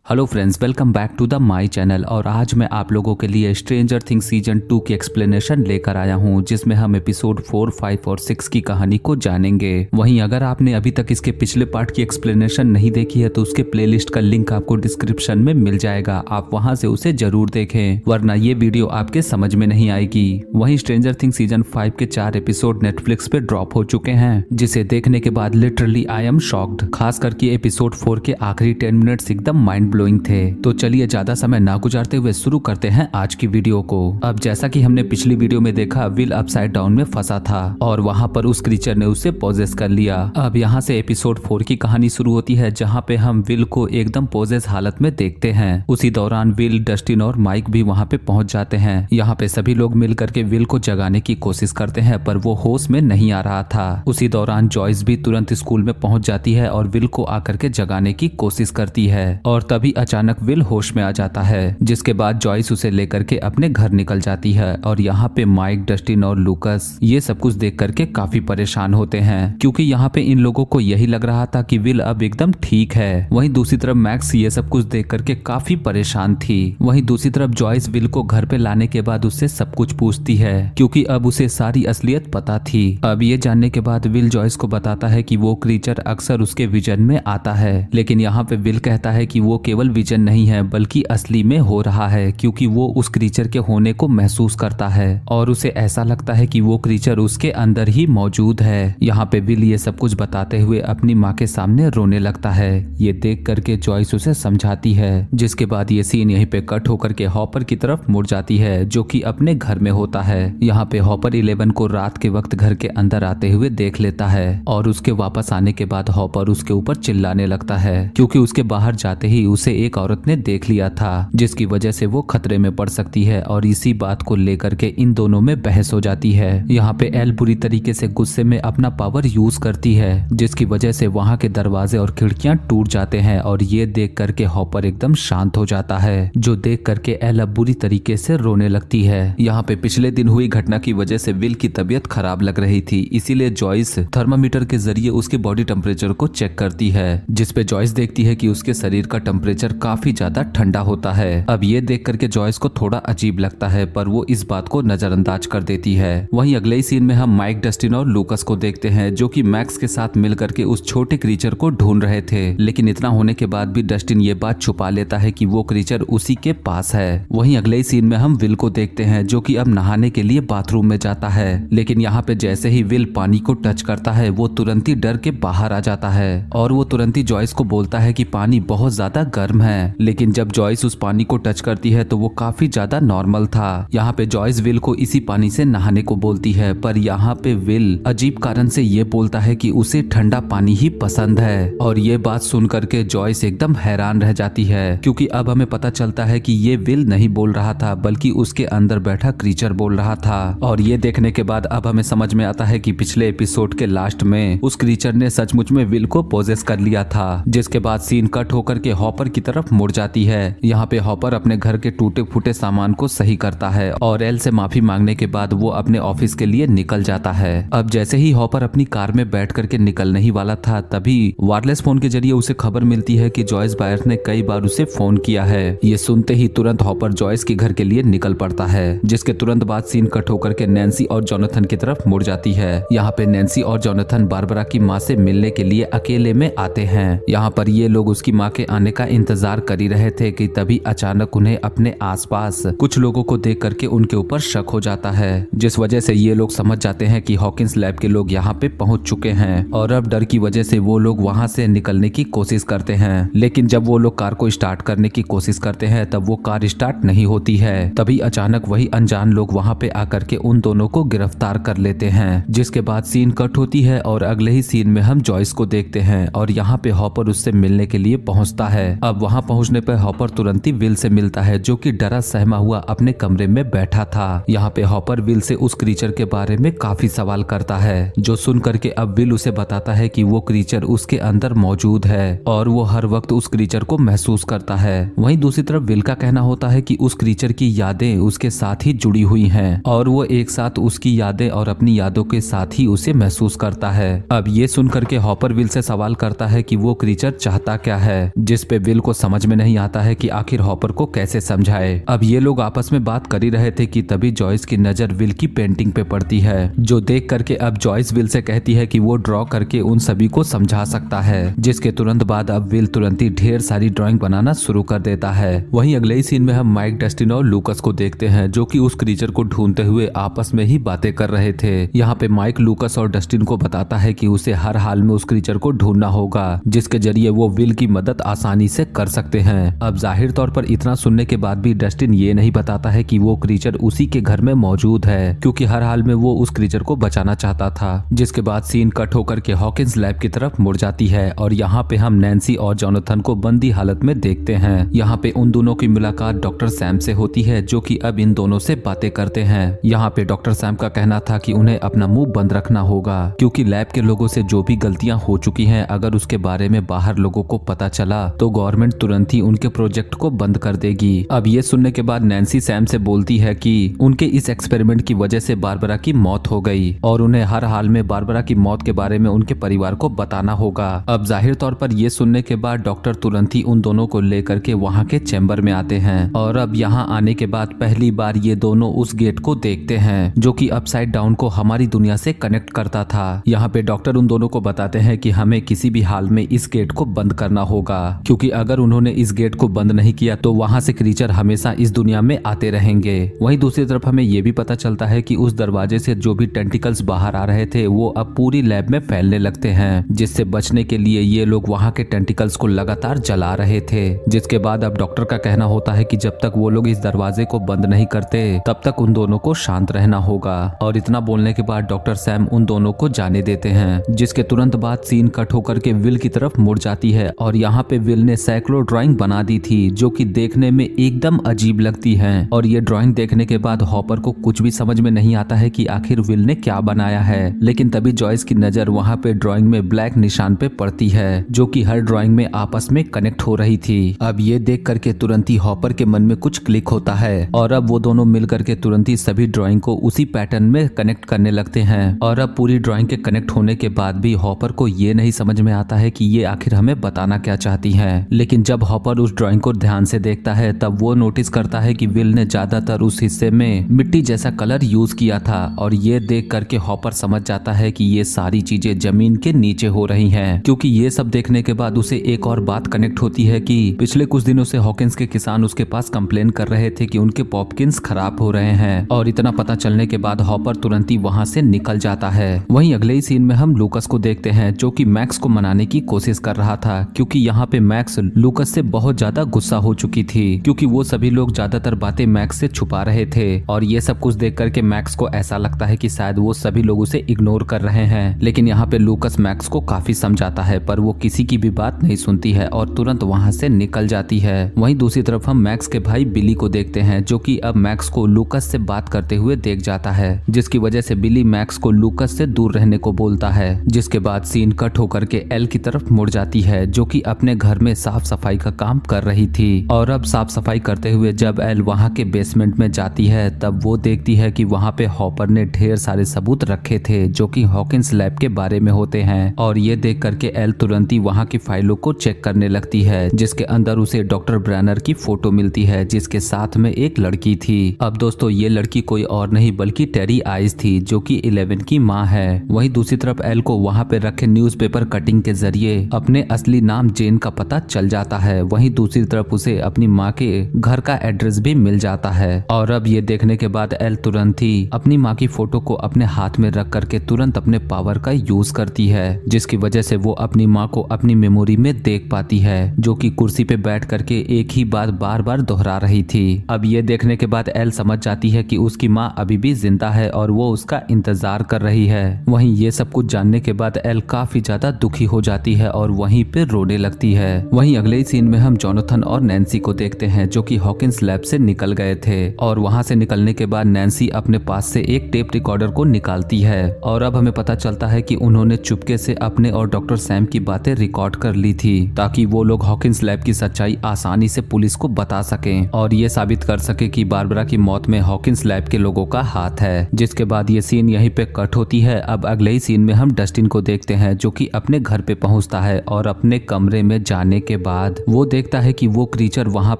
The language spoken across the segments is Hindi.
Hello friends, welcome back to the my channel. और आज मैं आप लोगों के लिए स्ट्रेंजर थिंग्स सीजन 2 की एक्सप्लेनेशन लेकर आया हूं, जिसमें हम एपिसोड 4, 5 और 6 की कहानी को जानेंगे। वहीं अगर आपने अभी तक इसके पिछले पार्ट की एक्सप्लेनेशन नहीं देखी है तो उसके प्लेलिस्ट का लिंक आपको डिस्क्रिप्शन में मिल जाएगा, आप वहां से उसे जरूर देखें, वरना ये वीडियो आपके समझ में नहीं आएगी। वहीं स्ट्रेंजर थिंग्स सीजन 5 के 4 एपिसोड नेटफ्लिक्स पे ड्रॉप हो चुके हैं, जिसे देखने के बाद लिटरली आई एम शॉक्ड। खास करके एपिसोड 4 के आखिरी 10 मिनट्स एकदम माइंड ब्लोइंग थे। तो चलिए ज्यादा समय ना गुजारते हुए शुरू करते हैं आज की वीडियो को। अब जैसा कि हमने पिछली वीडियो में देखा, विल अपसाइड डाउन में फंसा था और वहां पर उस क्रीचर ने उसे पोजेस कर लिया। अब यहाँ से एपिसोड 4 की कहानी शुरू होती है, जहाँ पे हम विल को एकदम पोजेस हालत में देखते हैं। उसी दौरान विल, डस्टिन और माइक भी वहाँ पे पहुंच जाते हैं। यहाँ पे सभी लोग मिल करके विल को जगाने की कोशिश करते हैं, पर वो होश में नहीं आ रहा था। उसी दौरान जॉयस भी तुरंत स्कूल में पहुंच जाती है और विल को आकर के जगाने की कोशिश करती है, और तभी अचानक विल होश में आ जाता है, जिसके बाद जॉयस उसे लेकर के अपने घर निकल जाती है। और यहाँ पे माइक, डस्टिन और लूकस ये सब कुछ देख करके काफी परेशान होते हैं, क्योंकि यहाँ पे इन लोगों को यही लग रहा था कि विल अब एकदम ठीक है। वहीं दूसरी तरफ मैक्स ये सब कुछ देख करके काफी परेशान थी। वहीं दूसरी तरफ जॉयस विल को घर पे लाने के बाद उससे सब कुछ पूछती है, क्योंकि अब उसे सारी असलियत पता थी। अब ये जानने के बाद विल जॉयस को बताता है कि वो क्रीचर अक्सर उसके विजन में आता है, लेकिन यहाँ पे विल कहता है कि वो केवल विजन नहीं है बल्कि असली में हो रहा है, क्योंकि वो उस क्रीचर के होने को महसूस करता है और उसे ऐसा लगता है कि वो क्रीचर उसके अंदर ही मौजूद है। यहाँ पे विल ये सब कुछ बताते हुए अपनी माँ के सामने रोने लगता है। ये देख करके जॉयस उसे समझाती है, जिसके बाद ये सीन यहीं पे कट होकर के हॉपर की तरफ मुड़ जाती है, जो कि अपने घर में होता है। यहाँ पे हॉपर 11 को रात के वक्त घर के अंदर आते हुए देख लेता है और उसके वापस आने के बाद हॉपर उसके ऊपर चिल्लाने लगता है, क्योंकि उसके बाहर जाते ही उसे एक औरत ने देख लिया था, जिसकी वजह से वो खतरे में पड़ सकती है। और इसी बात को लेकर के इन दोनों में बहस हो जाती है। यहाँ पे एल बुरी तरीके से गुस्से में अपना पावर यूज करती है, जिसकी वजह से वहाँ के दरवाजे और खिड़कियां टूट जाते हैं। और ये देख करके हॉपर एकदम शांत हो जाता है, जो देख करके एल अब बुरी तरीके से रोने लगती है। यहाँ पे पिछले दिन हुई घटना की वजह से विल की तबीयत खराब लग रही थी, इसीलिए जॉयस थर्मामीटर के जरिए उसके बॉडी टेम्परेचर को चेक करती है, जिसपे जॉयस देखती है कि उसके शरीर का टेम्परेचर काफी ज्यादा ठंडा होता है। अब ये देख करके जॉयस को थोड़ा अजीब लगता है, पर वो इस बात को नजरअंदाज कर देती है। वहीं अगले ही सीन में हम माइक, डस्टिन और लूकस को देखते हैं, जो कि मैक्स के साथ मिलकर के उस छोटे क्रीचर को ढूंढ रहे थे। लेकिन इतना होने के बाद भी डस्टिन ये बात छुपा लेता है कि वो क्रीचर उसी के पास है। वहीं अगले ही सीन में हम विल को देखते हैं, जो कि अब नहाने के लिए बाथरूम में जाता है। लेकिन यहाँ पे जैसे ही विल पानी को टच करता है, वो तुरंत ही डर के बाहर आ जाता है और वो तुरंत ही जॉयस को बोलता है कि पानी बहुत ज्यादा गर्म है। लेकिन जब जॉयस उस पानी को टच करती है तो वो काफी ज्यादा नॉर्मल था। यहाँ पे जॉयस विल को इसी पानी से नहाने को बोलती है, पर यहाँ पे विल अजीब कारण से ये बोलता है कि उसे ठंडा पानी ही पसंद है। और ये बात सुन करके जॉयस एकदम हैरान रह जाती है, क्योंकि अब हमें पता चलता है कि ये विल नहीं बोल रहा था, बल्कि उसके अंदर बैठा क्रीचर बोल रहा था। और ये देखने के बाद अब हमें समझ में आता है कि पिछले एपिसोड के लास्ट में उस क्रीचर ने सचमुच में विल को पोजेस कर लिया था। जिसके बाद सीन कट होकर के हॉपर की तरफ मुड़ जाती है। यहाँ पे हॉपर अपने घर के टूटे फूटे सामान को सही करता है और एल से माफी मांगने के बाद वो अपने ऑफिस के लिए निकल जाता है। अब जैसे ही हॉपर अपनी कार में बैठ करके निकलने ही वाला था, तभी वायरलेस फोन के जरिए उसे खबर मिलती है कि जॉयस बायर्स ने कई बार उसे फोन किया है। ये सुनते ही तुरंत हॉपर जॉयस के घर के लिए निकल पड़ता है, जिसके तुरंत बाद सीन कट होकर के नैन्सी और जोनाथन की तरफ मुड़ जाती है। यहाँ पे नैन्सी और जोनाथन बारबरा की माँ से मिलने के लिए अकेले में आते हैं। यहाँ पर ये लोग उसकी माँ के आने का इंतजार कर ही रहे थे कि तभी अचानक उन्हें अपने आसपास कुछ लोगों को देख करके उनके ऊपर शक हो जाता है, जिस वजह से ये लोग समझ जाते हैं कि हॉकिंस लैब के लोग यहाँ पे पहुंच चुके हैं। और अब डर की वजह से वो लोग वहाँ से निकलने की कोशिश करते हैं। लेकिन जब वो लोग कार को स्टार्ट करने की कोशिश करते हैं, तब वो कार स्टार्ट नहीं होती है। तभी अचानक वही अनजान लोग वहाँ पे आकर के उन दोनों को गिरफ्तार कर लेते हैं। जिसके बाद सीन कट होती है और अगले ही सीन में हम जॉयस को देखते हैं और यहाँ पे हॉपर उससे मिलने के लिए पहुंचता है। अब वहाँ पहुंचने पर हॉपर तुरंत ही विल से मिलता है, जो कि डरा सहमा हुआ अपने कमरे में बैठा था। यहाँ पे हॉपर विल से उस क्रीचर के बारे में काफी सवाल करता है, जो सुन करके अब विल उसे बताता है कि वो क्रीचर उसके अंदर मौजूद है और वो हर वक्त उस क्रीचर को महसूस करता है। वहीं दूसरी तरफ विल का कहना होता है कि उस क्रीचर की यादें उसके साथ ही जुड़ी हुई हैं और वो एक साथ उसकी यादें और अपनी यादों के साथ ही उसे महसूस करता है। अब ये सुन करके हॉपर विल से सवाल करता है कि वो क्रीचर चाहता क्या है, जिस पे विल को समझ में नहीं आता है कि आखिर हॉपर को कैसे समझाए। अब ये लोग आपस में बात कर ही रहे थे कि तभी जॉयस की नजर विल की पेंटिंग पे पड़ती है, जो देख करके अब जॉयस विल से कहती है कि वो ड्रॉ करके उन सभी को समझा सकता है, जिसके तुरंत बाद अब विल तुरंत ही ढेर सारी ड्राइंग बनाना शुरू कर देता है। वहीं अगले ही सीन में हम माइक, डस्टिन और लूकस को देखते हैं जो कि उस क्रीचर को ढूंढते हुए आपस में ही बातें कर रहे थे। यहाँ पे माइक लूकस और डस्टिन को बताता है कि उसे हर हाल में उस क्रीचर को ढूंढना होगा, जिसके जरिए वो विल की मदद आसानी से कर सकते हैं। अब जाहिर तौर पर इतना सुनने के बाद भी डस्टिन ये नहीं बताता है कि वो क्रीचर उसी के घर में मौजूद है, क्योंकि हर हाल में वो उस क्रीचर को बचाना चाहता था। जिसके बाद सीन कट होकर के हॉकिंस लैब की तरफ मुड़ जाती है और यहाँ पे हम नैन्सी और जोनाथन को बंदी हालत में देखते हैं। यहाँ पे उन दोनों की मुलाकात डॉक्टर सैम से होती है, जो कि अब इन दोनों से बातें करते हैं। यहाँ पे डॉक्टर सैम का कहना था कि उन्हें अपना मुंह बंद रखना होगा, क्योंकि लैब के लोगों से जो भी गलतियां हो चुकी हैं, अगर उसके बारे में बाहर लोगों को पता चला तो गवर्नमेंट तुरंत ही उनके प्रोजेक्ट को बंद कर देगी। अब ये सुनने के बाद नैन्सी सैम से बोलती है कि उनके इस एक्सपेरिमेंट की वजह से बारबरा की मौत हो गई और उन्हें हर हाल में बारबरा की मौत के बारे में उनके परिवार को बताना होगा। अब जाहिर तौर पर ये सुनने के बाद डॉक्टर तुरंत ही उन दोनों को लेकर के वहाँ के चैम्बर में आते हैं और अब यहाँ आने के बाद पहली बार ये दोनों उस गेट को देखते हैं, जो कि अपसाइड डाउन को हमारी दुनिया से कनेक्ट करता था। यहाँ पे डॉक्टर उन दोनों को बताते हैं कि हमें किसी भी हाल में इस गेट को बंद करना होगा, क्योंकि अगर उन्होंने इस गेट को बंद नहीं किया तो वहाँ से क्रीचर हमेशा इस दुनिया में आते रहेंगे। वहीं दूसरी तरफ हमें ये भी पता चलता है कि उस दरवाजे से जो भी टेंटिकल्स बाहर आ रहे थे वो अब पूरी लैब में फैलने लगते हैं, जिससे बचने के लिए ये लोग वहाँ के टेंटिकल्स को लगातार जला रहे थे। जिसके बाद अब डॉक्टर का कहना होता है कि जब तक वो लोग इस दरवाजे को बंद नहीं करते तब तक उन दोनों को शांत रहना होगा। और इतना बोलने के बाद डॉक्टर सैम उन दोनों को जाने देते हैं, जिसके तुरंत बाद सीन कट होकर के विल की तरफ मुड़ जाती है और यहाँ पे विल ने सैकड़ों ड्राइंग बना दी थी, जो कि देखने में एकदम अजीब लगती हैं। और ये ड्राइंग देखने के बाद हॉपर को कुछ भी समझ में नहीं आता है कि आखिर विल ने क्या बनाया है। लेकिन तभी जॉयस की नजर वहाँ पे ड्राइंग में ब्लैक निशान पे पड़ती है, जो कि हर ड्राइंग में आपस में कनेक्ट हो रही थी। अब ये देख करके तुरंत ही हॉपर के मन में कुछ क्लिक होता है और अब वो दोनों मिल करके तुरंत ही सभी ड्राइंग को उसी पैटर्न में कनेक्ट करने लगते हैं। और अब पूरी ड्राइंग के कनेक्ट होने के बाद भी हॉपर को ये नहीं समझ में आता है कि ये आखिर हमें बताना क्या चाहती है। लेकिन जब हॉपर उस ड्राइंग को ध्यान से देखता है तब वो नोटिस करता है कि विल ने ज्यादातर उस हिस्से में मिट्टी जैसा कलर यूज किया था और ये देख करके हॉपर समझ जाता है कि ये सारी चीजें जमीन के नीचे हो रही हैं, क्योंकि ये सब देखने के बाद उसे एक और बात कनेक्ट होती है कि पिछले कुछ दिनों से हॉकिंस के किसान उसके पास कंप्लेन कर रहे थे कि उनके पॉपकिंस खराब हो रहे हैं। और इतना पता चलने के बाद हॉपर तुरंत ही वहां से निकल जाता है। वहीं अगले ही सीन में हम लूकस को देखते हैं, जो कि मैक्स को मनाने की कोशिश कर रहा था, क्योंकि यहाँ पे मैक्स लूकस से बहुत ज्यादा गुस्सा हो चुकी थी, क्योंकि वो सभी लोग ज्यादातर बातें मैक्स से छुपा रहे थे। और ये सब कुछ देख करके मैक्स को ऐसा लगता है कि शायद वो सभी लोग उसे इग्नोर कर रहे हैं। लेकिन यहाँ पे लूकस मैक्स को काफी समझाता है, पर वो किसी की भी बात नहीं सुनती है और तुरंत वहाँ से निकल जाती है। वहीं दूसरी तरफ हम मैक्स के भाई बिली को देखते हैं, जो कि अब मैक्स को लूकस से बात करते हुए देख जाता है, जिसकी वजह से बिली मैक्स को लूकस से दूर रहने को बोलता है। जिसके बाद सीन कट होकर के एल की तरफ मुड़ जाती है, जो कि अपने घर में साफ सफाई का काम कर रही थी। और अब साफ सफाई करते हुए जब एल वहाँ के बेसमेंट में जाती है तब वो देखती है कि वहाँ पे हॉपर ने ढेर सारे सबूत रखे थे, जो कि हॉकिंस लैब के बारे में होते हैं। और ये देख करके एल तुरंत ही वहाँ की फाइलों को चेक करने लगती है, जिसके अंदर उसे डॉक्टर ब्रैनर की फोटो मिलती है, जिसके साथ में एक लड़की थी। अब दोस्तों ये लड़की कोई और नहीं बल्कि टेरी आइस थी, जो कि 11 की माँ है। वहीं दूसरी तरफ एल को वहाँ पे रखे न्यूज़पेपर कटिंग के जरिए अपने असली नाम जेन का पता चल जाता है। वहीं दूसरी तरफ उसे अपनी माँ के घर का एड्रेस भी मिल जाता है। और अब ये देखने के बाद एल तुरंत ही अपनी माँ की फोटो को अपने हाथ में रख करके तुरंत अपने पावर का यूज करती है, जिसकी वजह से वो अपनी माँ को अपनी मेमोरी में देख पाती है, जो कि कुर्सी पे बैठ करके एक ही बात बार बार दोहरा रही थी। अब ये देखने के बाद एल समझ जाती है कि उसकी माँ अभी भी जिंदा है और वो उसका इंतजार कर रही है। वहीं ये सब कुछ जानने के बाद एल काफी ज्यादा दुखी हो जाती है और वहीं पे रोने लगती है। वहीं अगले ही सीन में हम जोनाथन और नैन्सी को देखते हैं, जो कि हॉकिंस लैब से निकल गए थे। और वहां से निकलने के बाद नैन्सी अपने पास से एक टेप रिकॉर्डर को निकालती है और अब हमें पता चलता है कि उन्होंने चुपके से अपने और डॉक्टर सैम की बातें रिकॉर्ड कर ली थी, ताकि वो लोग हॉकिंस लैब की सच्चाई आसानी से पुलिस को बता सकें और ये साबित कर सके कि बारबरा की मौत में हॉकिंस लैब के लोगों का हाथ है। जिसके बाद ये सीन यहीं पे कट होती है। अब अगले ही सीन में हम डस्टिन को देखते हैं, जो कि अपने घर पे पहुंचता है और अपने कमरे में जाने के बाद वो देखता है कि वो क्रीचर वहाँ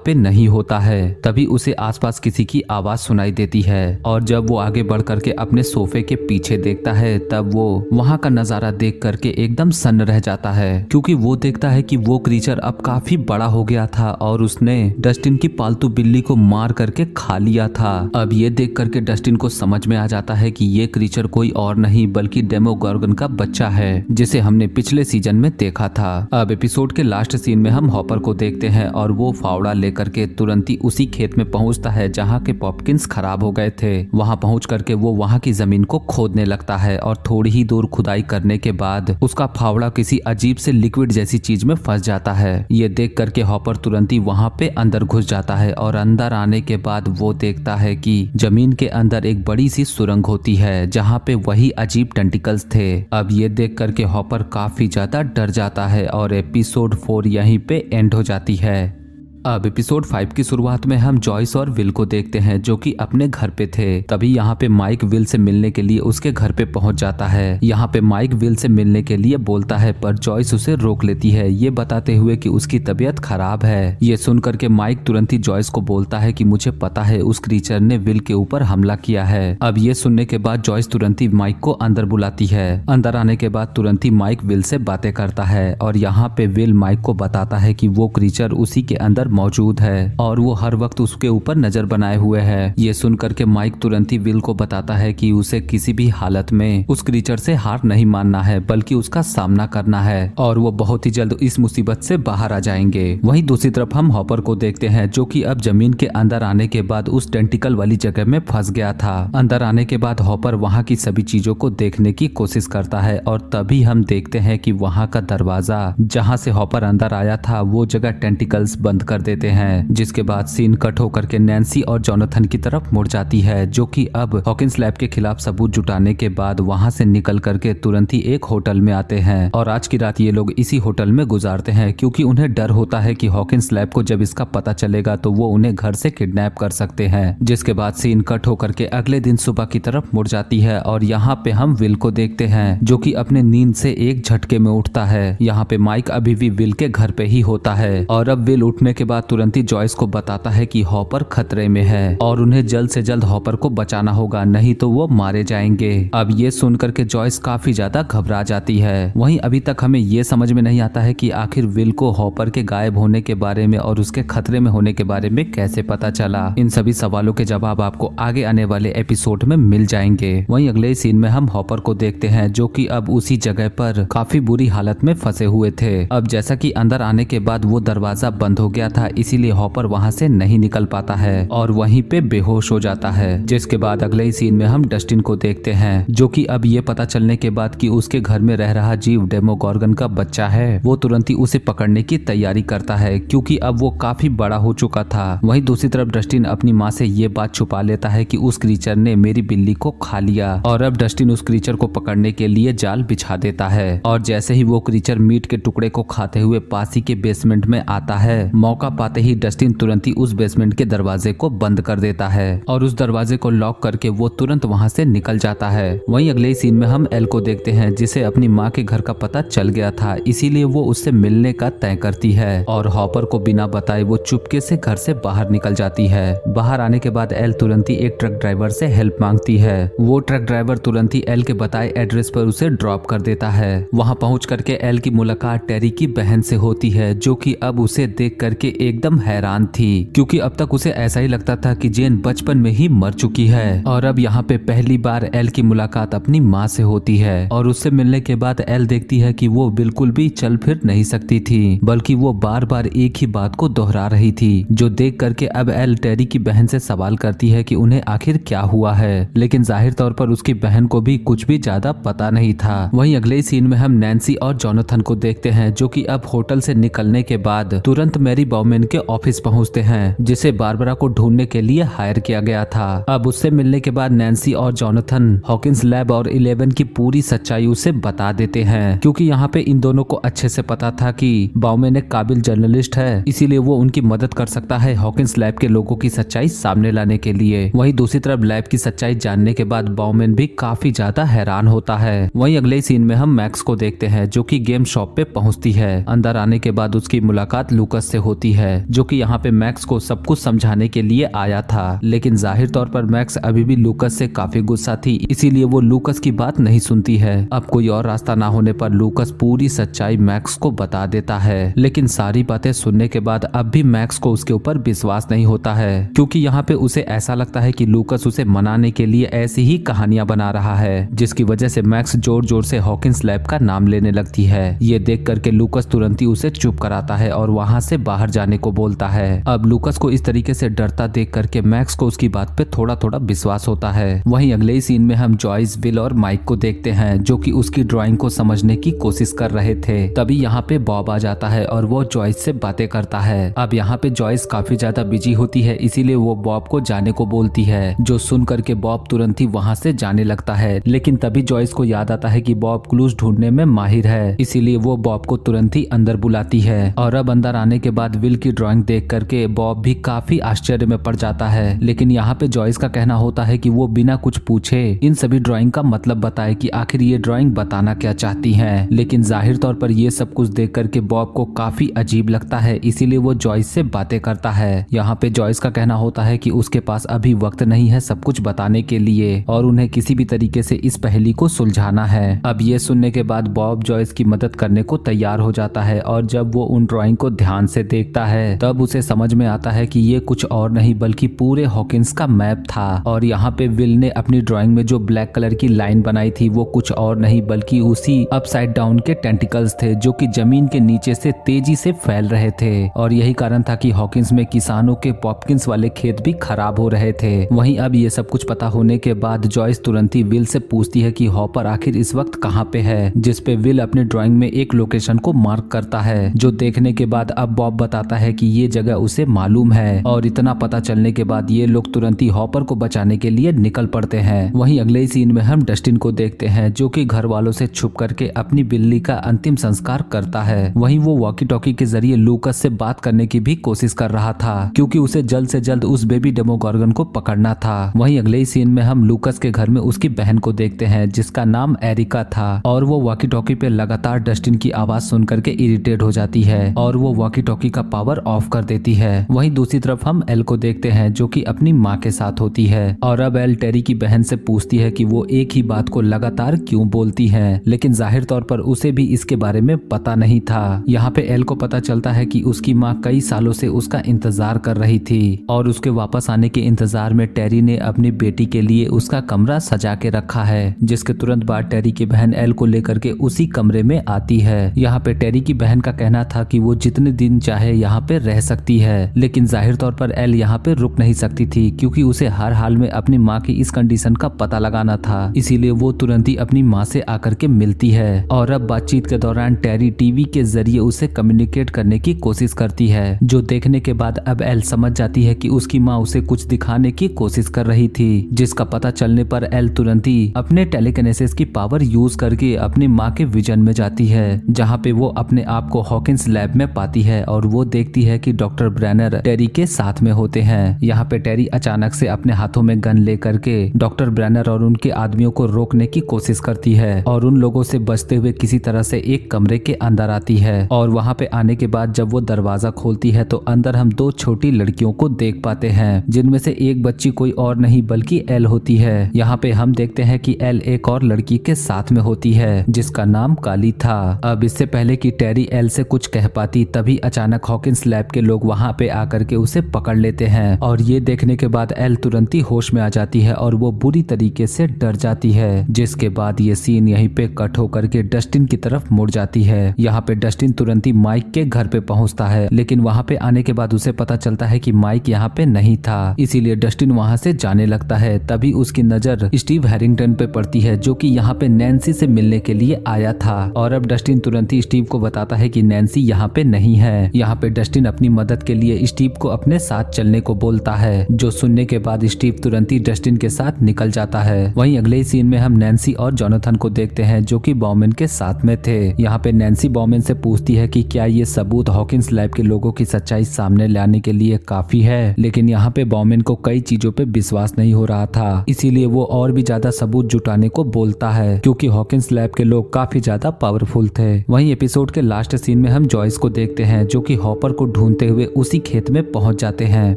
पे नहीं होता है। तभी उसे आसपास किसी की आवाज सुनाई देती है और जब वो आगे बढ़ करके अपने सोफे के पीछे देखता है तब वो वहाँ का नजारा देख करके एकदम सन्न रह जाता है, क्योंकि वो देखता है कि वो क्रीचर अब काफी बड़ा हो गया था और उसने डस्टिन की पालतू बिल्ली को मार करके खा लिया था। अब ये देख करके डस्टिन को समझ में आ जाता है कि ये क्रीचर कोई और नहीं बल्कि डेमोगोर्गन का बच्चा है, जिसे हमने पिछले सीजन में देखा था। अब एपिसोड के लास्ट सीन में हम हॉपर को देखते हैं और वो फावड़ा लेकर के तुरंत ही उसी खेत में पहुंचता है जहां के पॉपकिंस खराब हो गए थे। वहां पहुंच करके वो वहां की जमीन को खोदने लगता है और थोड़ी ही दूर खुदाई करने के बाद उसका फावड़ा किसी अजीब से लिक्विड जैसी चीज में फंस जाता है। ये देख करके हॉपर तुरंत ही वहां पे अंदर घुस जाता है और अंदर आने के बाद वो देखता है कि जमीन के अंदर एक बड़ी सी सुरंग होती है जहां पे वही अजीब टेंटिकल्स थे। अब ये देख करके हॉपर काफी ज्यादा डर जाता है और एपिसोड 4 यहीं पे एंड हो जाती है। अब एपिसोड 5 की शुरुआत में हम जॉयस और विल को देखते हैं जो कि अपने घर पे थे। तभी यहाँ पे माइक विल से मिलने के लिए उसके घर पे पहुंच जाता है। यहाँ पे माइक विल से मिलने के लिए बोलता है पर जॉयस उसे रोक लेती है, ये बताते हुए कि उसकी तबीयत खराब है। ये सुन करके माइक तुरंत ही जॉयस को बोलता है कि मुझे पता है उस क्रीचर ने विल के ऊपर हमला किया है। अब ये सुनने के बाद जॉयस तुरंत ही माइक को अंदर बुलाती है। अंदर आने के बाद तुरंत ही माइक विल से बातें करता है और यहाँ पे विल माइक को बताता है कि वो क्रीचर उसी के अंदर मौजूद है और वो हर वक्त उसके ऊपर नजर बनाए हुए है। ये सुन करके माइक तुरंत ही विल को बताता है कि उसे किसी भी हालत में उस क्रीचर से हार नहीं मानना है बल्कि उसका सामना करना है और वो बहुत ही जल्द इस मुसीबत से बाहर आ जाएंगे। वहीं दूसरी तरफ हम हॉपर को देखते हैं जो कि अब जमीन के अंदर आने के बाद उस टेंटिकल वाली जगह में फंस गया था। अंदर आने के बाद हॉपर वहाँ की सभी चीजों को देखने की कोशिश करता है और तभी हम देखते हैं कि वहाँ का दरवाजा जहाँ से हॉपर अंदर आया था वो जगह टेंटिकल्स बंद कर देते हैं, जिसके बाद सीन कट होकर के नैन्सी और जोनाथन की तरफ मुड़ जाती है जो कि अब हॉकिंस लैब के खिलाफ सबूत जुटाने के बाद वहां से निकल करके तुरंत ही एक होटल में आते हैं और आज की रात ये लोग इसी होटल में गुजारते हैं क्योंकि उन्हें डर होता है कि हॉकिंस लैब को जब इसका पता चलेगा तो वो उन्हें घर से किडनैप कर सकते हैं। जिसके बाद सीन कट होकर के अगले दिन सुबह की तरफ मुड़ जाती है और यहाँ पे हम विल को देखते हैं जो कि अपने नींद से एक झटके में उठता है। यहाँ पे माइक अभी भी विल के घर पे ही होता है और अब विल उठने के बाद तुरंत ही जॉयस को बताता है कि हॉपर खतरे में है और उन्हें जल्द से जल्द हॉपर को बचाना होगा, नहीं तो वो मारे जाएंगे। अब ये सुनकर के जॉयस काफी ज्यादा घबरा जाती है। वहीं अभी तक हमें ये समझ में नहीं आता है कि आखिर विल को हॉपर के गायब होने के बारे में और उसके खतरे में होने के बारे में कैसे पता चला। इन सभी सवालों के जवाब आपको आगे आने वाले एपिसोड में मिल जाएंगे। वहीं अगले सीन में हम हॉपर को देखते हैं जो कि अब उसी जगह पर काफी बुरी हालत में फंसे हुए थे। अब जैसा कि अंदर आने के बाद वो दरवाजा बंद हो गया था इसीलिए हॉपर वहां से नहीं निकल पाता है और वहीं पे बेहोश हो जाता है। जिसके बाद अगले ही सीन में हम डस्टिन को देखते हैं जो कि अब ये पता चलने के बाद कि उसके घर में रह रहा जीव डेमोगोर्गन का बच्चा है, वो तुरंत ही उसे पकड़ने की तैयारी करता है क्योंकि अब वो काफी बड़ा हो चुका था। वहीं दूसरी तरफ डस्टिन अपनी माँ से ये बात छुपा लेता है कि उस क्रीचर ने मेरी बिल्ली को खा लिया और अब डस्टिन उस क्रीचर को पकड़ने के लिए जाल बिछा देता है और जैसे ही वो क्रीचर मीट के टुकड़े को खाते हुए पास ही के बेसमेंट में आता है, मौका पाते ही डस्टिन तुरंत ही उस बेसमेंट के दरवाजे को बंद कर देता है और उस दरवाजे को लॉक करके वो तुरंत वहां से निकल जाता है। वहीं अगले सीन में हम एल को देखते हैं जिसे अपनी माँ के घर का पता चल गया था, इसीलिए वो उससे मिलने का तय करती है और हॉपर को बिना बताए वो चुपके से घर से बाहर निकल जाती है। बाहर आने के बाद एल तुरंत ही एक ट्रक ड्राइवर से हेल्प मांगती है। वो ट्रक ड्राइवर तुरंत ही एल के बताए एड्रेस पर उसे ड्रॉप कर देता है। वहाँ पहुँच करके एल की मुलाकात टेरी की बहन से होती है जो कि अब उसे देख करके एकदम हैरान थी क्योंकि अब तक उसे ऐसा ही लगता था कि जेन बचपन में ही मर चुकी है और अब यहाँ पे पहली बार एल की मुलाकात अपनी माँ से होती है और उससे मिलने के बाद एल देखती है कि वो बिल्कुल भी चल फिर नहीं सकती थी बल्कि वो बार बार एक ही बात को दोहरा रही थी, जो देख करके अब एल टेरी की बहन से सवाल करती है कि उन्हें आखिर क्या हुआ है, लेकिन जाहिर तौर पर उसकी बहन को भी कुछ भी ज्यादा पता नहीं था। वहीं अगले सीन में हम नैन्सी और जोनाथन को देखते हैं जो कि अब होटल से निकलने के बाद तुरंत मैरी बाउमेन के ऑफिस पहुंचते हैं, जिसे बारबरा को ढूंढने के लिए हायर किया गया था। अब उससे मिलने के बाद नैन्सी और जॉनथन हॉकिंस लैब और 11 की पूरी सच्चाई उसे बता देते हैं, क्योंकि यहाँ पे इन दोनों को अच्छे से पता था कि बाउमेन एक काबिल जर्नलिस्ट है, इसीलिए वो उनकी मदद कर सकता है हॉकिंस लैब के लोगों की सच्चाई सामने लाने के लिए। वहीं दूसरी तरफ लैब की सच्चाई जानने के बाद बाउमेन भी काफी ज्यादा हैरान होता है। वहीं अगले सीन में हम मैक्स को देखते हैं, जो कि गेम शॉप पे पहुंचती है। अंदर आने के बाद उसकी मुलाकात लूकस से होती है, जो कि यहाँ पे मैक्स को सब कुछ समझाने के लिए आया था, लेकिन जाहिर तौर पर मैक्स अभी भी लूकस से काफी गुस्सा थी, इसीलिए वो लूकस की बात नहीं सुनती है। अब कोई और रास्ता ना होने पर लूकस पूरी सच्चाई मैक्स को बता देता है, लेकिन सारी बातें सुनने के बाद अब भी मैक्स को उसके ऊपर विश्वास नहीं होता है, क्योंकि यहाँ पे उसे ऐसा लगता है कि लूकस उसे मनाने के लिए ऐसी ही कहानियां बना रहा है, जिसकी वजह से मैक्स जोर जोर से हॉकिंस लैब का नाम लेने लगती है। ये देख करके लूकस तुरंत ही उसे चुप कराता है और वहाँ से बाहर जाने को बोलता है। अब लूकस को इस तरीके से डरता देख करके मैक्स को उसकी बात पे थोड़ा थोड़ा विश्वास होता है। वहीं अगले ही सीन में हम जॉयस, विल और माइक को देखते हैं, जो कि उसकी ड्राइंग को समझने की कोशिश कर रहे थे। तभी यहाँ पे बॉब आ जाता है और वो जॉयस से बातें करता है। अब यहाँ पे जॉयस काफी ज्यादा बिजी होती है, इसीलिए वो बॉब को जाने को बोलती है, जो सुन करके बॉब तुरंत ही वहाँ से जाने लगता है। लेकिन तभी जॉयस को याद आता है कि बॉब क्लूज ढूंढने में माहिर है, इसीलिए वो बॉब को तुरंत ही अंदर बुलाती है। और अब अंदर आने के बाद विल की ड्राइंग देख करके बॉब भी काफी आश्चर्य में पड़ जाता है, लेकिन यहाँ पे जॉयस का कहना होता है कि वो बिना कुछ पूछे इन सभी ड्राइंग का मतलब बताए कि आखिर ये ड्राइंग बताना क्या चाहती है। लेकिन जाहिर तौर पर ये सब कुछ देख करके बॉब को काफी अजीब लगता है, इसीलिए वो जॉयस से बातें करता है। यहाँ पे जॉयस का कहना होता है कि उसके पास अभी वक्त नहीं है सब कुछ बताने के लिए, और उन्हें किसी भी तरीके से इस पहेली को सुलझाना है। अब ये सुनने के बाद बॉब जॉयस की मदद करने को तैयार हो जाता है, और जब वो उन ड्राइंग को ध्यान से देखता है तब उसे समझ में आता है कि ये कुछ और नहीं बल्कि पूरे हॉकिंस का मैप था। और यहाँ पे विल ने अपनी ड्राइंग में जो ब्लैक कलर की लाइन बनाई थी वो कुछ और नहीं बल्कि उसी अपसाइड डाउन के टेंटिकल्स थे, जो कि जमीन के नीचे से तेजी से फैल रहे थे। और यही कारण था कि हॉकिंस में किसानों के पॉपकिंस वाले खेत भी खराब हो रहे थे। वहीं अब ये सब कुछ पता होने के बाद जॉयस तुरंत ही विल से पूछती है कि हॉपर आखिर इस वक्त कहाँ पे है, जिसपे विल अपने ड्राइंग में एक लोकेशन को मार्क करता है, जो देखने के बाद अब बॉब बताता है कि ये जगह उसे मालूम है। और इतना पता चलने के बाद ये लोग तुरंत ही हॉपर को बचाने के लिए निकल पड़ते हैं। वहीं अगले ही सीन में हम डस्टिन को देखते हैं, जो कि घर वालों से छुप करके अपनी बिल्ली का अंतिम संस्कार करता है। वहीं वो वॉकी टॉकी के जरिए लूकस से बात करने की भी कोशिश कर रहा था, क्योंकि उसे जल्द से जल्द उस बेबी डेमोगॉर्गन को पकड़ना था। वहीं अगले ही सीन में हम लूकस के घर में उसकी बहन को देखते हैं, जिसका नाम एरिका था, और वो वॉकी टॉकी पे लगातार डस्टिन की आवाज सुन करके इरिटेट हो जाती है और वो वॉकी टॉकी का पावर ऑफ कर देती है। वहीं दूसरी तरफ हम एल को देखते हैं, जो कि अपनी माँ के साथ होती है, और अब एल टेरी की बहन से पूछती है कि वो एक ही बात को लगातार क्यों बोलती है, लेकिन जाहिर तौर पर उसे भी इसके बारे में पता नहीं था। यहाँ पे एल को पता चलता है कि उसकी माँ कई सालों से उसका इंतजार कर रही थी, और उसके वापस आने के इंतजार में टेरी ने अपनी बेटी के लिए उसका कमरा सजा के रखा है, जिसके तुरंत बाद टेरी की बहन एल को लेकर के उसी कमरे में आती है। यहाँ पे टेरी की बहन का कहना था कि वो जितने दिन चाहे यहाँ पे रह सकती है, लेकिन जाहिर तौर पर एल यहाँ पे रुक नहीं सकती थी, क्योंकि उसे हर हाल में अपनी माँ की इस कंडीशन का पता लगाना था, इसीलिए वो तुरंत ही अपनी माँ से आकर के मिलती है। और अब बातचीत के दौरान टेरी टीवी के जरिए उसे कम्युनिकेट करने की कोशिश करती है, जो देखने के बाद अब एल समझ जाती है कि उसकी माँ उसे कुछ दिखाने की कोशिश कर रही थी, जिसका पता चलने पर एल तुरंत ही अपने टेलीकिनेसिस की पावर यूज करके अपनी माँ के विजन में जाती है, जहाँ पे वो अपने आप को हॉकिंस लैब में पाती है, और वो देखती है कि डॉक्टर ब्रैनर टेरी के साथ में होते हैं। यहाँ पे टेरी अचानक से अपने हाथों में गन लेकर के डॉक्टर ब्रैनर और उनके आदमियों को रोकने की कोशिश करती है, और उन लोगों से बचते हुए किसी तरह से एक कमरे के अंदर आती है। और वहाँ पे आने के बाद जब वो दरवाजा खोलती है तो अंदर हम दो छोटी लड़कियों को देख पाते हैं, जिनमें से एक बच्ची कोई और नहीं बल्कि एल होती है। यहाँ पे हम देखते हैं कि एल एक और लड़की के साथ में होती है, जिसका नाम काली था। अब इससे पहले कि टेरी एल से कुछ कह पाती, तभी अचानक हॉकिंस लैब के लोग वहाँ पे आकर के उसे पकड़ लेते हैं, और ये देखने के बाद एल तुरंत ही होश में आ जाती है और वो बुरी तरीके से डर जाती है, जिसके बाद ये सीन यहीं पे कट होकर के डस्टिन की तरफ मुड़ जाती है। यहाँ पे डस्टिन तुरंत ही माइक के घर पे पहुंचता है, लेकिन वहाँ पे आने के बाद उसे पता चलता है कि माइक यहाँ पे नहीं था, इसीलिए डस्टिन वहाँ से जाने लगता है। तभी उसकी नजर स्टीव हैरिंगटन पे पड़ती है, जो कि यहाँ पे नैन्सी से मिलने के लिए आया था, और अब डस्टिन तुरंत ही स्टीव को बताता है कि नैन्सी यहाँ पे नहीं है। यहाँ पे डस्टिन अपनी मदद के लिए स्टीव को अपने साथ चलने को बोलता है, जो सुनने के बाद स्टीव तुरंत ही डस्टिन के साथ निकल जाता है। वहीं अगले ही सीन में हम नैन्सी और जोनाथन को देखते हैं जो कि बॉमेन के साथ में थे। यहाँ पे नैन्सी बॉमेन से पूछती है कि क्या ये सबूत हॉकिंस लैब के लोगों की सच्चाई सामने लाने के लिए काफी है, लेकिन यहाँ पे बॉमेन को कई चीजों पे विश्वास नहीं हो रहा था, इसीलिए वो और भी ज्यादा सबूत जुटाने को बोलता है क्योंकि हॉकिंस लैब के लोग काफी ज्यादा पावरफुल थे। वहीं एपिसोड के लास्ट सीन में हम जॉयस को देखते हैं जो कि हॉपर को ढूंढते हुए उसी खेत में पहुंच जाते हैं।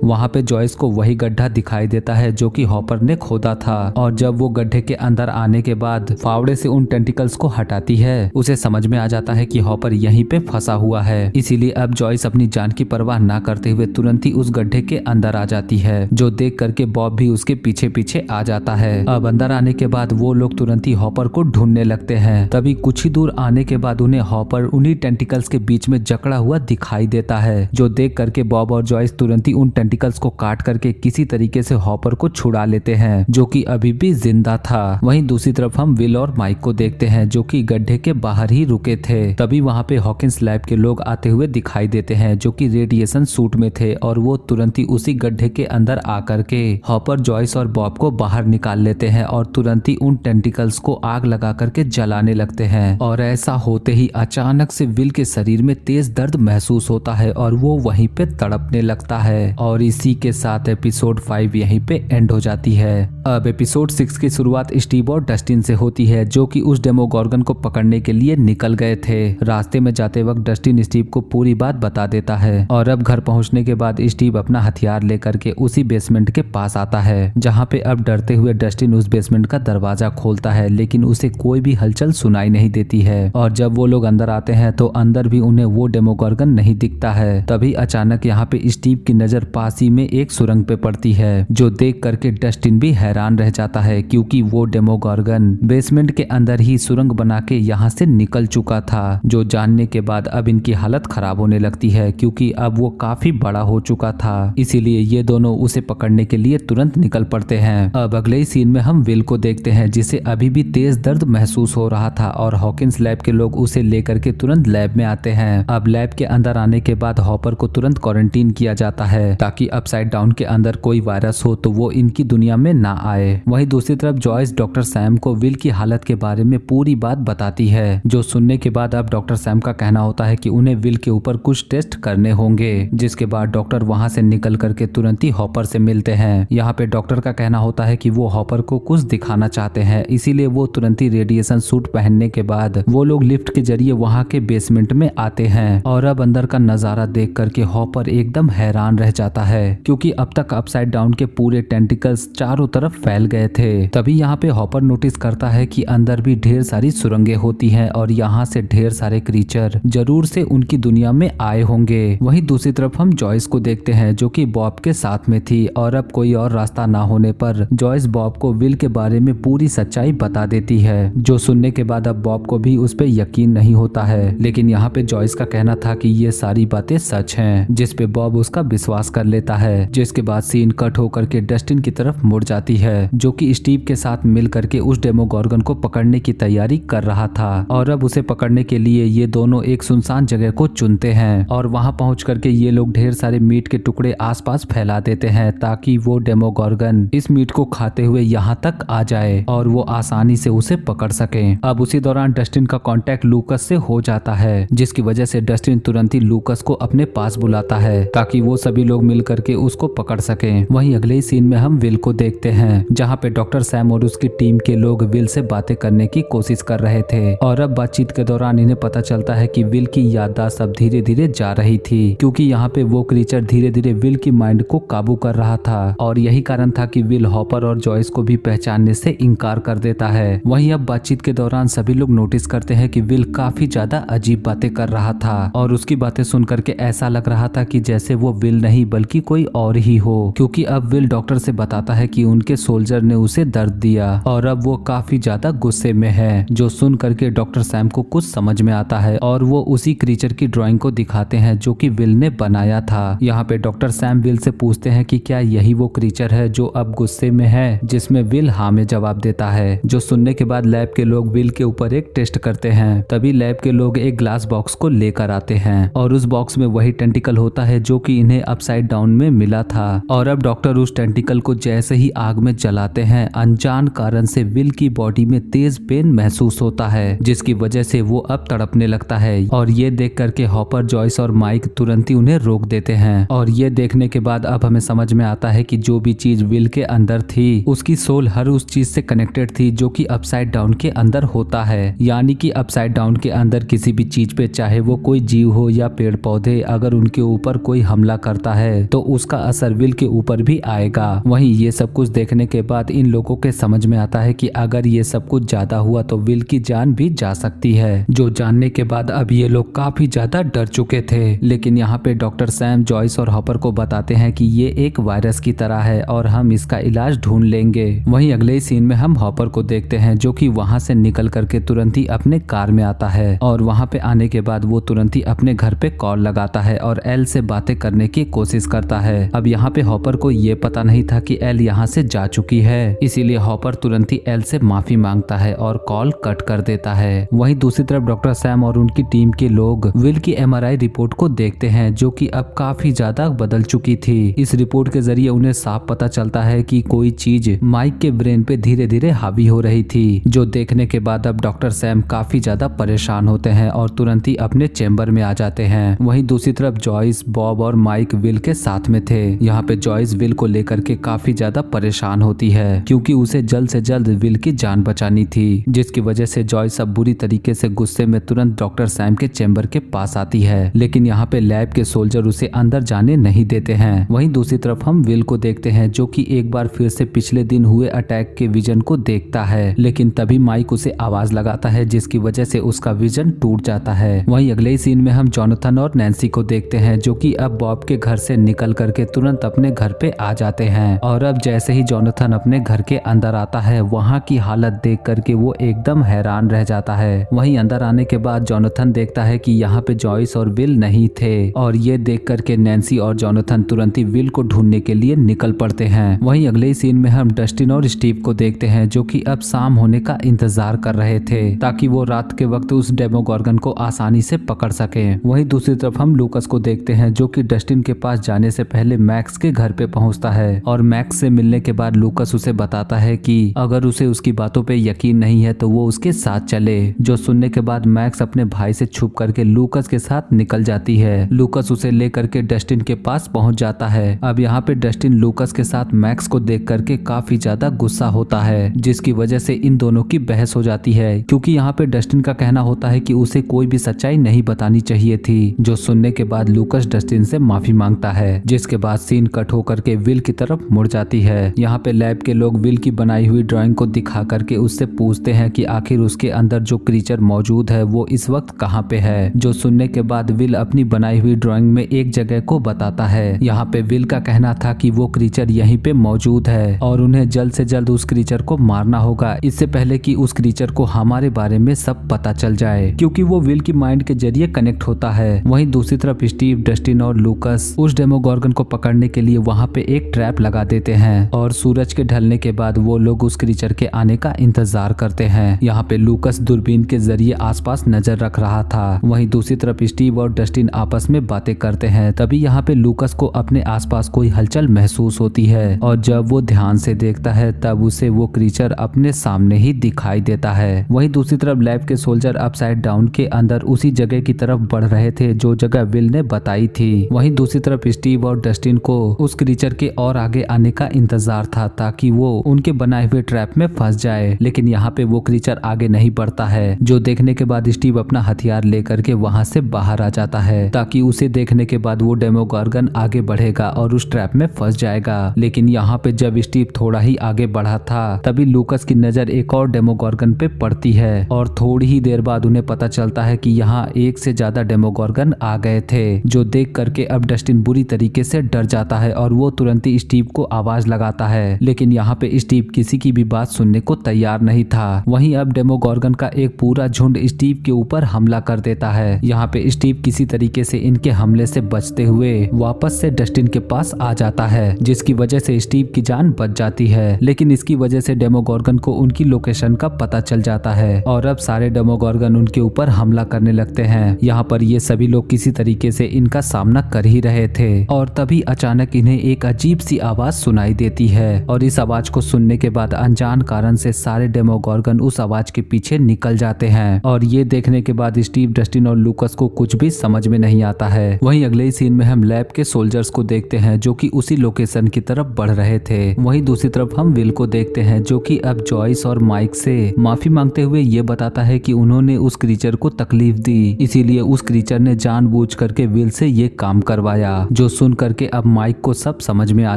वहाँ पे जॉयस को वही गड्ढा दिखाई देता है जो कि हॉपर ने खोदा था, और जब वो गड्ढे के अंदर आने के बाद फावड़े से उन टेंटिकल्स को हटाती है, उसे समझ में आ जाता है कि हॉपर यहीं पे फंसा हुआ है। इसीलिए अब जॉयस अपनी जान की परवाह ना करते हुए तुरंत ही उस गड्ढे के अंदर आ जाती है, जो देख करके बॉब भी उसके पीछे पीछे आ जाता है। अब अंदर आने के बाद वो लोग तुरंत ही हॉपर को ढूंढने लगते हैं। तभी कुछ ही दूर आने के बाद उन्हें हॉपर उन्हीं टेंटिकल्स के बीच में जकड़ा हुआ दिखाई देता है, जो देख करके बॉब और जॉयस तुरंत ही उन टेंटिकल्स को काट करके किसी तरीके से हॉपर को छुड़ा लेते हैं, जो कि अभी भी जिंदा था। वहीं दूसरी तरफ हम विल और माइक को देखते हैं जो कि गड्ढे के बाहर ही रुके थे। तभी वहाँ पे हॉकिंस लैब के लोग आते हुए दिखाई देते हैं जो कि रेडिएशन सूट में थे, और वो तुरंत ही उसी गड्ढे के अंदर आकर के हॉपर, जॉयस और बॉब को बाहर निकाल लेते हैं और तुरंत ही उन टेंटिकल्स को आग लगा करके जलाने लगते हैं। और ऐसा होते ही अचानक से विल के शरीर में तेज दर्द महसूस होता है और वो वहीं पे तड़पने लगता है, और इसी के साथ एपिसोड 5 यहीं पे एंड हो जाती है। अब एपिसोड 6 की शुरुआत स्टीव और डस्टिन से होती है जो कि उस डेमोगॉर्गन को पकड़ने के लिए निकल गए थे। रास्ते में जाते वक्त डस्टिन स्टीव को पूरी बात बता देता है, और अब घर पहुंचने के बाद स्टीव अपना हथियार लेकर के उसी बेसमेंट के पास आता है, जहां पे अब डरते हुए डस्टिन उस बेसमेंट का दरवाजा खोलता है, लेकिन उसे कोई भी हलचल सुनाई नहीं देती है। और जब वो लोग अंदर आते हैं तो अंदर भी उन्हें वो डेमोगॉर्गन नहीं दिखता है। तभी अचानक यहाँ पे स्टीव की नजर पास ही में एक सुरंग पे पड़ती है, जो देख करके डस्टिन भी हैरान रह जाता है क्योंकि वो डेमोगॉर्गन बेसमेंट के अंदर ही सुरंग बना के यहाँ से निकल चुका था, जो जानने के बाद अब इनकी हालत खराब होने लगती है क्योंकि अब वो काफी बड़ा हो चुका था। इसीलिए ये दोनों उसे पकड़ने के लिए तुरंत निकल पड़ते हैं। अब अगले ही सीन में हम विल को देखते हैं जिसे अभी भी तेज दर्द महसूस हो रहा था, और हॉकिंस लैब के लोग उसे लेकर के तुरंत लैब में आते हैं। अब लैब के अंदर आने के बाद हॉपर को तुरंत क्वारंटीन किया जाता है ताकि अपसाइड डाउन के अंदर कोई वायरस हो तो वो इनकी दुनिया में ना आए। वहीं दूसरी तरफ जॉयस डॉक्टर सैम को विल की हालत के बारे में पूरी बात बताती है, जो सुनने के बाद अब डॉक्टर सैम का कहना होता है कि उन्हें विल के ऊपर कुछ टेस्ट करने होंगे, जिसके बाद डॉक्टर वहां से निकल करके तुरंत ही हॉपर से मिलते हैं। यहाँ पे डॉक्टर का कहना होता है कि वो हॉपर को कुछ दिखाना चाहते हैं, इसीलिए वो तुरंत ही रेडिएशन सूट पहनने के बाद वो लोग लिफ्ट के जरिए वहाँ के बेसमेंट में आते हैं। और अब अंदर का नजारा देख करके हॉपर एकदम हैरान रह जाता है क्योंकि अब तक अपसाइड डाउन के पूरे टेंटिकल्स चारों तरफ फैल गए थे। तभी यहाँ पे हॉपर नोटिस करता है कि अंदर भी ढेर सारी सुरंगें होती हैं और यहाँ से ढेर सारे क्रीचर जरूर से उनकी दुनिया में आए होंगे। वहीं दूसरी तरफ हम जॉयस को देखते हैं जो कि बॉब के साथ में थी, और अब कोई और रास्ता ना होने पर जॉयस बॉब को विल के बारे में पूरी सच्चाई बता देती है, जो सुनने के बाद अब बॉब को भी उस पर यकीन नहीं होता है। लेकिन यहाँ पे जॉयस का कहना था कि ये सारी बातें सच हैं, जिस पे बॉब उसका विश्वास कर लेता है। जिसके बाद सीन कट होकर के डस्टिन की तरफ मुड़ जाती है, जो कि स्टीव के साथ मिल करके उस डेमोगॉर्गन को पकड़ने की तैयारी कर रहा था। और अब उसे पकड़ने के लिए ये दोनों एक सुनसान जगह को चुनते हैं, और वहां पहुंच करके ये लोग ढेर सारे मीट के टुकड़े आसपास फैला देते हैं ताकि वो डेमोगॉर्गन इस मीट को खाते हुए यहाँ तक आ जाए और वो आसानी से उसे पकड़ सके। अब उसी दौरान डस्टिन का कांटेक्ट लूकस से हो जाता है, जिसकी वजह से डस्टिन तुरंत ही लूकस को अपने पास बुलाता है ताकि वो सभी लोग मिल करके उसको पकड़ सके। वहीं अगले ही सीन में हम विल को देखते हैं जहाँ पे डॉक्टर सैम और उसकी टीम के लोग विल से बातें करने की कोशिश कर रहे थे, और अब बातचीत के दौरान इन्हें पता चलता है कि विल की याददाश्त अब धीरे धीरे जा रही थी क्योंकि यहाँ पे वो क्रीचर धीरे धीरे विल की माइंड को काबू कर रहा था, और यही कारण था कि विल हॉपर और जॉयस को भी पहचानने से इनकार कर देता है। वहीं अब बातचीत के दौरान सभी लोग नोटिस करते हैं कि विल काफी ज्यादा अजीब बातें कर रहा था, और उसकी बातें सुन करके ऐसा लग रहा था कि जैसे वो विल नहीं बल्कि कोई और ही हो, क्योंकि अब विल डॉक्टर से बताता है कि उनके सोल्जर ने उसे दर्द दिया और अब वो काफी ज्यादा गुस्से में है, जो सुन करके डॉक्टर सैम को कुछ समझ में आता है और वो उसी क्रीचर की ड्राइंग को दिखाते हैं जो कि विल ने बनाया था। यहाँ पे डॉक्टर सैम विल से पूछते हैं कि क्या यही वो क्रीचर है जो अब गुस्से में है, जिसमें विल हाँ में जवाब देता है, जो सुनने के बाद लैब के लोग विल के ऊपर एक टेस्ट करते हैं। तभी लैब के लोग एक ग्लास बॉक्स को लेकर आते हैं और उस बॉक्स बॉक्स में वही टेंटिकल होता है जो कि इन्हें अपसाइड डाउन में मिला था। और अब डॉक्टर उस टेंटिकल को जैसे ही आग में जलाते हैं, अनजान कारण से विल की बॉडी में तेज पेन महसूस होता है, जिसकी वजह से वो अब तड़पने लगता है। और ये देख करके हॉपर, जॉयस और माइक तुरंत ही उन्हें रोक देते हैं। और ये देखने के बाद अब हमें समझ में आता है कि जो भी चीज विल के अंदर थी उसकी सोल हर उस चीज से कनेक्टेड थी जो कि अपसाइड डाउन के अंदर होता है। यानी कि अपसाइड डाउन के अंदर किसी भी चीज पे, चाहे वो कोई जीव हो या पेड़ पौधे, अगर उनके ऊपर कोई हमला करता है तो उसका असर विल के ऊपर भी आएगा। वहीं ये सब कुछ देखने के बाद इन लोगों के समझ में आता है कि अगर ये सब कुछ ज्यादा हुआ तो विल की जान भी जा सकती है, जो जानने के बाद अब ये लोग काफी ज्यादा डर चुके थे। लेकिन यहाँ पे डॉक्टर सैम जॉयस और हॉपर को बताते हैं कि ये एक वायरस की तरह है और हम इसका इलाज ढूंढ लेंगे। वहीं अगले सीन में हम हॉपर को देखते हैं जो कि वहां से निकल करके तुरंत ही अपने कार में आता है। और वहां पे आने के बाद वो तुरंत ही अपने घर पे कॉल लगाता है और एल से बातें करने की कोशिश करता है। अब यहाँ पे हॉपर को ये पता नहीं था कि एल यहाँ से जा चुकी है, इसीलिए हॉपर तुरंत ही एल से माफी मांगता है और कॉल कट कर देता है। वहीं दूसरी तरफ डॉक्टर सैम और उनकी टीम के लोग विल की एमआरआई रिपोर्ट को देखते हैं जो कि अब काफी ज्यादा बदल चुकी थी। इस रिपोर्ट के जरिए उन्हें साफ पता चलता है कि कोई चीज माइक के ब्रेन पे धीरे धीरे हावी हो रही थी, जो देखने के बाद अब डॉक्टर सैम काफी ज्यादा परेशान होते हैं और तुरंत ही अपने चेंबर में आ जाते हैं। वहीं दूसरी तरफ जॉयस, बॉब और माइक विल के साथ में थे। यहाँ पे जॉयस विल को लेकर के काफी ज्यादा परेशान होती है क्योंकि उसे जल्द से जल्द विल की जान बचानी थी, जिसकी वजह से जॉयस अब बुरी तरीके से गुस्से में तुरंत डॉक्टर सैम के चेंबर के पास आती है। लेकिन यहाँ पे लैब के सोल्जर उसे अंदर जाने नहीं देते हैं। वहीं दूसरी तरफ हम विल को देखते हैं जो कि एक बार फिर से पिछले दिन हुए अटैक के विजन को देखता है, लेकिन तभी माइक उसे आवाज लगाता है जिसकी वजह से उसका विजन टूट जाता है। वहीं अगले ही सीन में हम जॉनथन और नैन्सी को देखते हैं जो कि अब बॉब के घर से निकल करके तुरंत अपने घर पे आ जाते हैं। और अब जैसे ही जॉनथन अपने घर के अंदर आता है, वहाँ की हालत देख करके वो एकदम हैरान रह जाता है। वहीं अंदर आने के बाद जॉनथन देखता है कि यहाँ पे जॉयस और विल नहीं थे, और ये देख करके नैन्सी और जॉनथन तुरंत ही विल को ढूंढने के लिए निकल पड़ते हैं। वहीं अगले सीन में हम डस्टिन और स्टीव को देखते हैं जो कि अब शाम होने का इंतजार कर रहे थे ताकि वो रात के वक्त उस डेमोगॉर्गन को आसानी से पकड़ सके। वहीं दूसरी तरफ हम लूकस को देखते हैं जो कि डस्टिन के पास जाने से पहले मैक्स के घर पे पहुंचता है, और मैक्स से मिलने के बाद लूकस उसे बताता है कि अगर उसे उसकी बातों पे यकीन नहीं है तो वो उसके साथ चले। जो सुनने के बाद मैक्स अपने भाई से छुप करके लूकस के साथ निकल जाती है। लूकस उसे लेकर के डस्टिन के पास पहुंच जाता है। अब यहाँ पे डस्टिन लूकस के साथ मैक्स को देख करके काफी ज्यादा गुस्सा होता है, जिसकी वजह से इन दोनों की बहस हो जाती है क्योंकि यहाँ पे डस्टिन का कहना होता है कि उसे कोई भी सच्चाई नहीं बतानी चाहिए थी। जो सुनने के बाद लूकस डस्टिन से माफी मांगता है, जिसके बाद सीन कट होकर के विल की तरफ मुड़ जाती है। यहाँ पे लैब के लोग विल की बनाई हुई ड्राइंग को दिखा करके उससे पूछते हैं कि आखिर उसके अंदर जो क्रीचर मौजूद है वो इस वक्त कहाँ पे है। जो सुनने के बाद विल अपनी बनाई हुई ड्राइंग में एक जगह को बताता है। यहाँ पे विल का कहना था कि वो क्रीचर यहीं पे मौजूद है और उन्हें जल्द से जल्द उस क्रीचर को मारना होगा, इससे पहले कि उस क्रीचर को हमारे बारे में सब पता चल जाए, क्योंकि वो विल की माइंड के जरिए कनेक्ट होता है। वहीं दूसरी तरफ स्टीव, डस्टिन और लूकस उस डेमोगॉर्गन को पकड़ने के लिए वहाँ पे एक ट्रैप लगा देते हैं, और सूरज के ढलने के बाद वो लोग उस क्रीचर के आने का इंतजार करते हैं। यहाँ पे लूकस दूरबीन के जरिए आसपास नजर रख रहा था। वहीं दूसरी तरफ स्टीव और डस्टिन आपस में बातें करते हैं। तभी यहाँ पे लूकस को अपने आसपास कोई हलचल महसूस होती है, और जब वो ध्यान से देखता है तब उसे वो क्रीचर अपने सामने ही दिखाई देता है। वहीं दूसरी तरफ लैब के सोल्जर अपसाइड डाउन के अंदर उसी जगह की तरफ बढ़ रहे थे जो जगह विल ने बताई थी। वहीं दूसरी तरफ स्टीव और डस्टिन को उस क्रीचर के और आगे आने का इंतजार था ताकि वो उनके बनाए हुए ट्रैप में फंस जाए, लेकिन यहाँ पे वो क्रीचर आगे नहीं बढ़ता है। जो देखने के बाद स्टीव अपना हथियार लेकर के वहाँ से बाहर आ जाता है ताकि उसे देखने के बाद वो डेमोगॉर्गन आगे बढ़ेगा और उस ट्रैप में फंस जाएगा। लेकिन यहाँ पे जब स्टीव थोड़ा ही आगे बढ़ा था तभी लूकस की नजर एक और डेमोगॉर्गन पे पड़ती है, और थोड़ी ही देर बाद उन्हें पता चलता है कि यहाँ एक से ज्यादा डेमोगॉर्गन आ गए थे। जो देख करके अब डस्टिन बुरी तरीके से डर जाता है और वो तुरंत ही स्टीव को आवाज लगाता है, लेकिन यहाँ पे स्टीव किसी की भी बात सुनने को तैयार नहीं था। वहीं अब डेमोगॉर्गन का एक पूरा झुंड स्टीव के ऊपर हमला कर देता है। यहाँ पे स्टीव किसी तरीके से इनके हमले से बचते हुए वापस से डस्टिन के पास आ जाता है, जिसकी वजह से स्टीव की जान बच जाती है। लेकिन इसकी वजह से डेमोगॉर्गन को उनकी लोकेशन का पता चल जाता है और अब सारे डेमोगॉर्गन उनके ऊपर हमला करने लगते हैं। यहाँ पर ये सभी लोग किसी तरीके से इनका सामना कर ही रहे थे और तभी अचानक इन्हें एक अजीब सी आवाज सुनाई देती है और इस आवाज को सुनने के बाद अनजान कारण से सारे डेमोगोर्गन उस आवाज के पीछे निकल जाते हैं और ये देखने के बाद स्टीव, डस्टिन और लूकस को कुछ भी समझ में नहीं आता है। वहीं अगले ही सीन में हम लैब के सोल्जर्स को देखते हैं जो कि उसी लोकेशन की तरफ बढ़ रहे थे। वहीं दूसरी तरफ हम विल को देखते हैं जो कि अब जॉयस और माइक से माफी मांगते हुए ये बताता है कि उन्होंने उस क्रीचर को तकलीफ दी, इसीलिए उस क्रीचर ने जानबूझ करके विल से ये काम करवाया। जो सुन करके अब माइक को सब समझ में आ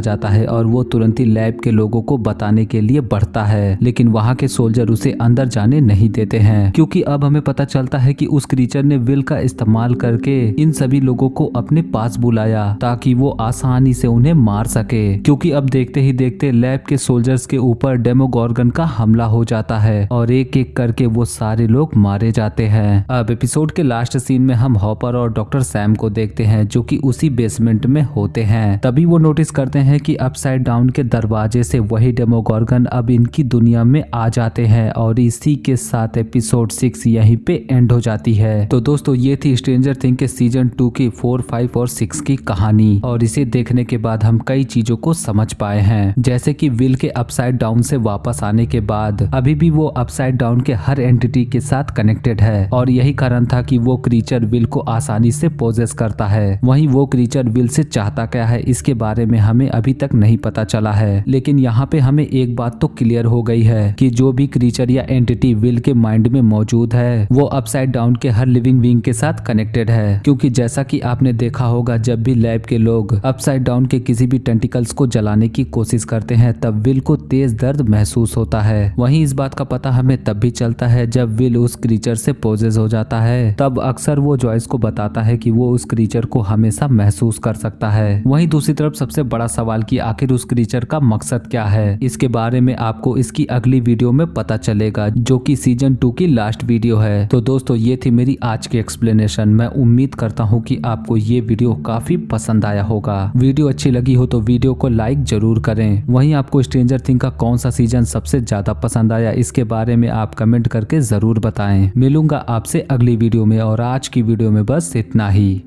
जाता है और वो तुरंत ही लैब के लोगों को बताने के लिए बढ़ता है, लेकिन वहाँ के सोल्जर उसे अंदर जाने नहीं देते हैं क्योंकि अब हमें पता चलता है कि उस क्रीचर ने विल का इस्तेमाल करके इन सभी लोगों को अपने पास बुलाया ताकि वो आसानी से उन्हें मार सके, क्योंकि अब देखते ही देखते लैब के सोल्जर्स के ऊपर डेमोगोर्गन का हमला हो जाता है और एक एक करके वो सारे लोग मारे जाते हैं। अब एपिसोड के लास्ट सीन में हम हॉपर और डॉक्टर सैम को देखते हैं जो कि उसी बेसमेंट में होते हैं। तभी वो नोटिस करते हैं कि अपसाइड डाउन के दरवाजे से वही डेमोगोर्गन अब इनकी दुनिया में आ जाते हैं और इसी के साथ एपिसोड 6 यहीं पे एंड हो जाती है। तो दोस्तों ये थी स्ट्रेंजर थिंग के सीजन 2 की 4, 5 और 6 की कहानी और इसे देखने के बाद हम कई चीजों को समझ पाए हैं, जैसे कि विल के अपसाइड डाउन से वापस आने के बाद अभी भी वो अपसाइड डाउन के हर एंटिटी के साथ कनेक्टेड है और यही कारण था कि वो क्रीचर विल को आसानी से पोजेस करता है। वहीं वो क्रीचर विल से चाहता क्या है इसके बारे में हमें अभी तक नहीं पता चला है, लेकिन यहाँ पे हमें एक बात तो क्लियर हो गई है कि जो भी क्रीचर या एंटिटी विल के माइंड में मौजूद है वो अपसाइड डाउन के हर लिविंग बीइंग के साथ कनेक्टेड है, क्योंकि जैसा कि आपने देखा होगा जब भी लैब के लोग अपसाइड डाउन के किसी भी टेंटिकल्स को जलाने की कोशिश करते हैं तब विल को तेज दर्द महसूस होता है। वहीं इस बात का पता हमें तब भी चलता है जब विल उस क्रीचर से पोजेस हो जाता है, तब अक्सर वो जॉयस को बताता है कि वो उस क्रीचर को हमेशा महसूस कर सकता है। वहीं दूसरी तरफ सबसे बड़ा सवाल कि आखिर उस क्रीचर का मकसद क्या है, इसके बारे में आपको इसकी अगली वीडियो में पता चलेगा जो कि सीजन 2 की लास्ट वीडियो है। तो दोस्तों ये थी मेरी आज की एक्सप्लेनेशन। मैं उम्मीद करता हूँ कि आपको ये वीडियो काफी पसंद आया होगा। वीडियो अच्छी लगी हो तो वीडियो को लाइक जरूर करें। वहीं आपको स्ट्रेंजर थिंग का कौन सा सीजन सबसे ज्यादा पसंद आया इसके बारे में आप कमेंट करके जरूर बताएं। मिलूंगा आपसे अगली वीडियो में और आज की वीडियो में बस इतना ही।